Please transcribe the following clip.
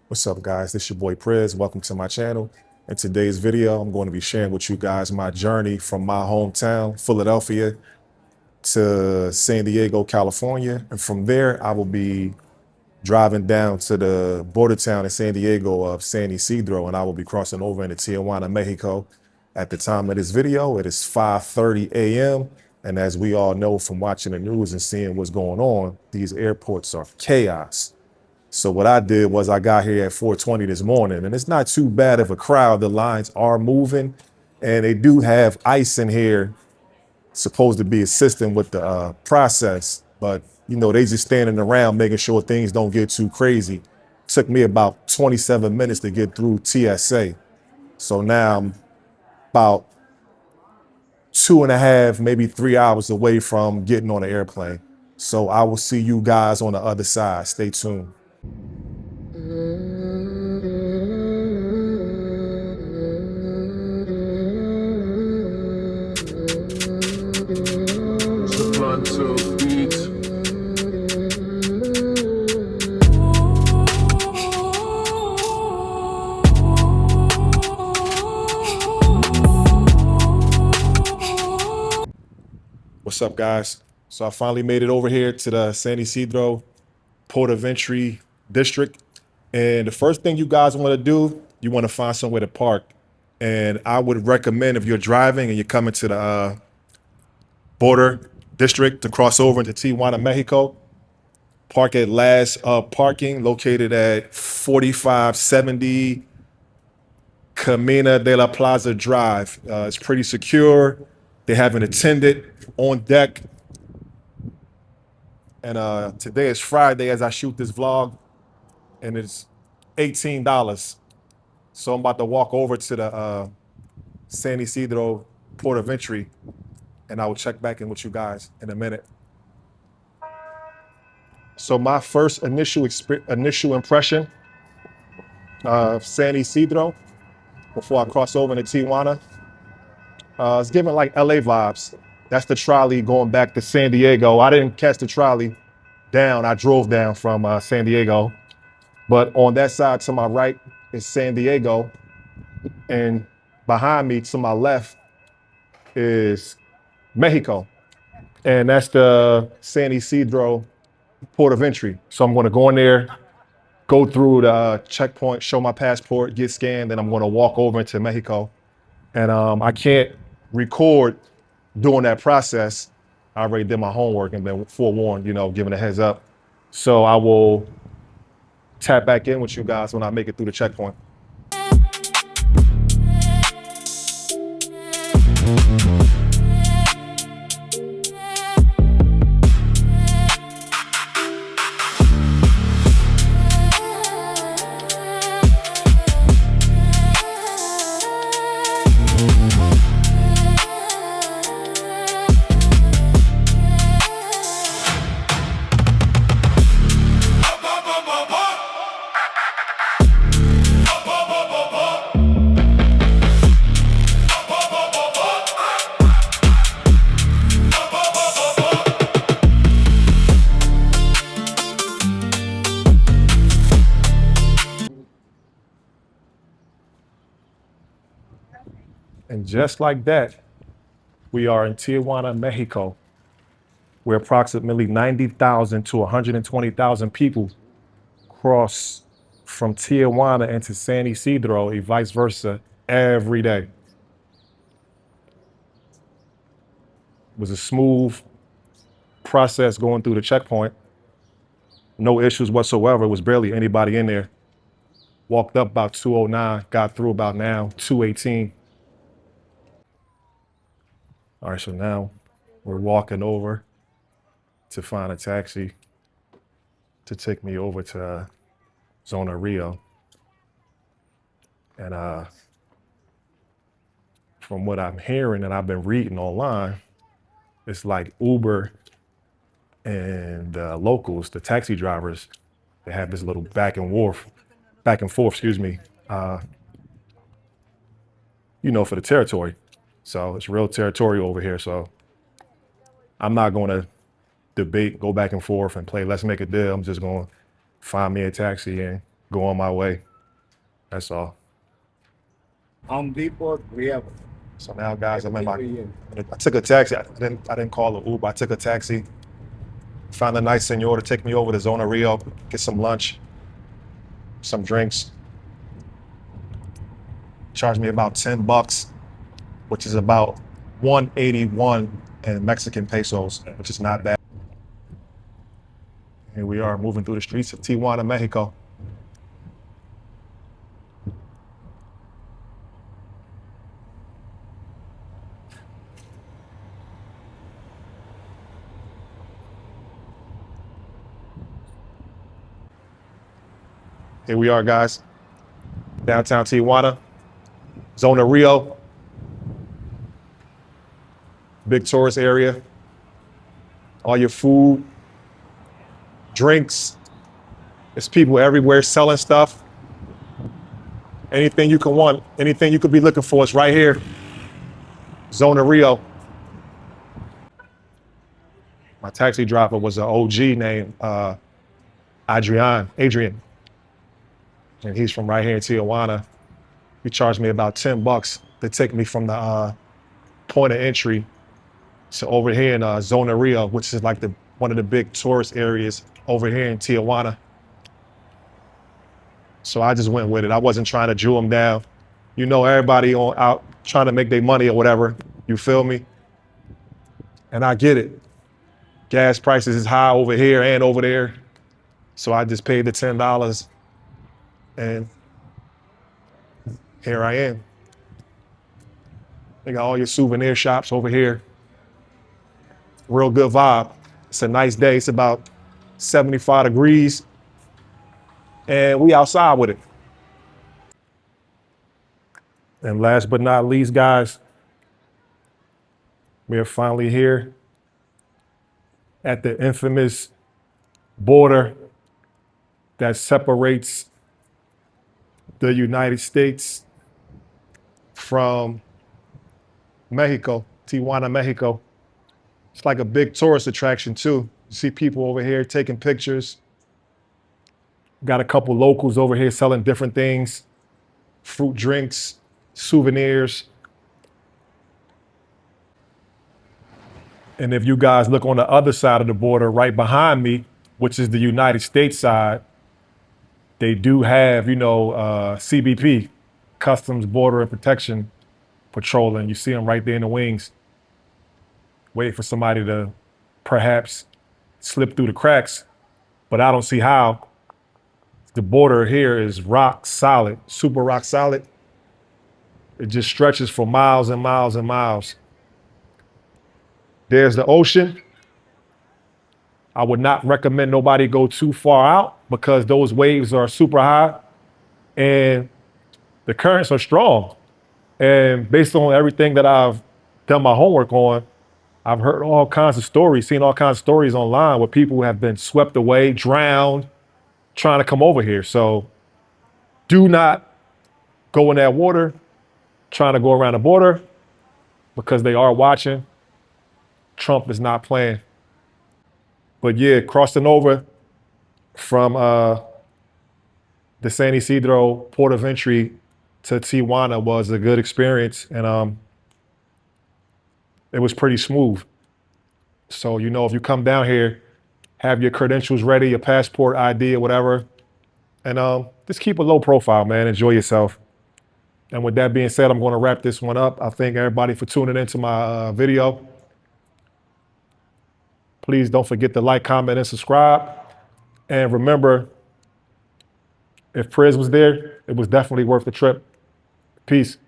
What's up, guys? This your boy Prez. Welcome to my channel. In today's video, I'm going to be sharing with you guys my journey from my hometown, Philadelphia, to San Diego, California. And from there, I will be driving down to the border town in San Diego of San Isidro, and I will be crossing over into Tijuana, Mexico. At the time of this video, it is 5:30 a.m. And as we all know from watching the news and seeing what's going on, these airports are chaos. So what I did was I got here at 4:20 this morning, and it's not too bad of a crowd. The lines are moving, and they do have ICE in here, supposed to be assisting with the process. But you know, they just standing around making sure things don't get too crazy. Took me about 27 minutes to get through TSA. So now I'm about 2.5, maybe 3 hours away from getting on the airplane. So I will see you guys on the other side. Stay tuned. What's up, guys? So I finally made it over here to the San Isidro Port of Entry district. And the first thing you guys want to do, you want to find somewhere to park. And I would recommend, if you're driving and you're coming to the border district to cross over into Tijuana, Mexico, park at Last Parking, located at 4570 Camina de la Plaza Drive. It's pretty secure. They have an attendant on deck. And today is Friday as I shoot this vlog, and it's $18. So I'm about to walk over to the San Isidro Port of Entry, and I will check back in with you guys in a minute. So my first initial impression of San Isidro before I cross over to Tijuana, it's giving like LA vibes. That's the trolley going back to San Diego. I didn't catch the trolley down. I drove down from San Diego. But on that side to my right is San Diego. And behind me to my left is Mexico. And that's the San Isidro Port of Entry. So I'm going to go in there, go through the checkpoint, show my passport, get scanned, and I'm going to walk over into Mexico. And I can't record during that process. I already did my homework and been forewarned, you know, given a heads up. So I will tap back in with you guys when I make it through the checkpoint. And just like that, we are in Tijuana, Mexico, where approximately 90,000 to 120,000 people cross from Tijuana into San Isidro and vice versa every day. It was a smooth process going through the checkpoint. No issues whatsoever. It was barely anybody in there. Walked up about 2:09, got through about now 2:18. All right, so now we're walking over to find a taxi to take me over to Zona Rio. And from what I'm hearing and I've been reading online, it's like Uber and locals, the taxi drivers, they have this little back and forth, excuse me, you know, for the territory. So it's real territorial over here. So I'm not going to debate, go back and forth and play let's make a deal. I'm just going to find me a taxi and go on my way. That's all. Home Depot, we have. So now, guys, I took a taxi. I didn't call an Uber. I took a taxi. Found a nice senor to take me over to Zona Rio, get some lunch, some drinks. Charged me about $10, which is about 181 in Mexican pesos, which is not bad. Here we are moving through the streets of Tijuana, Mexico. Here we are, guys. Downtown Tijuana, Zona Rio, big tourist area. All your food, drinks. There's people everywhere selling stuff. Anything you can want, anything you could be looking for is right here. Zona Rio. My taxi driver was an OG named Adrian. And he's from right here in Tijuana. He charged me about $10 to take me from the point of entry to over here in Zona Rio, which is like one of the big tourist areas over here in Tijuana. So I just went with it. I wasn't trying to Jew him down. You know, everybody out trying to make their money or whatever. You feel me? And I get it. Gas prices is high over here and over there. So I just paid the $10 and here I am. They got all your souvenir shops over here. Real good vibe. It's a nice day. It's about 75 degrees. And we outside with it. And last but not least, guys, we are finally here at the infamous border that separates the United States from Mexico, Tijuana, Mexico. It's like a big tourist attraction too. You see people over here taking pictures. Got a couple locals over here selling different things, fruit drinks, souvenirs. And if you guys look on the other side of the border right behind me, which is the United States side, they do have, CBP, Customs Border and Protection patrolling. You see them right there in the wings, waiting for somebody to perhaps slip through the cracks, but I don't see how. The border here is rock solid, super rock solid. It just stretches for miles and miles and miles. There's the ocean. I would not recommend nobody go too far out because those waves are super high and the currents are strong. And based on everything that I've done my homework on, I've heard all kinds of stories, seen all kinds of stories online where people have been swept away, drowned, trying to come over here. So do not go in that water, trying to go around the border because they are watching. Trump is not playing. But yeah, crossing over from the San Isidro port of entry to Tijuana was a good experience, and it was pretty smooth. So, if you come down here, have your credentials ready, your passport, ID, or whatever, and just keep a low profile, man. Enjoy yourself. And with that being said, I'm going to wrap this one up. I thank everybody for tuning into my video. Please don't forget to like, comment, and subscribe. And remember, if Priz was there, it was definitely worth the trip. Peace.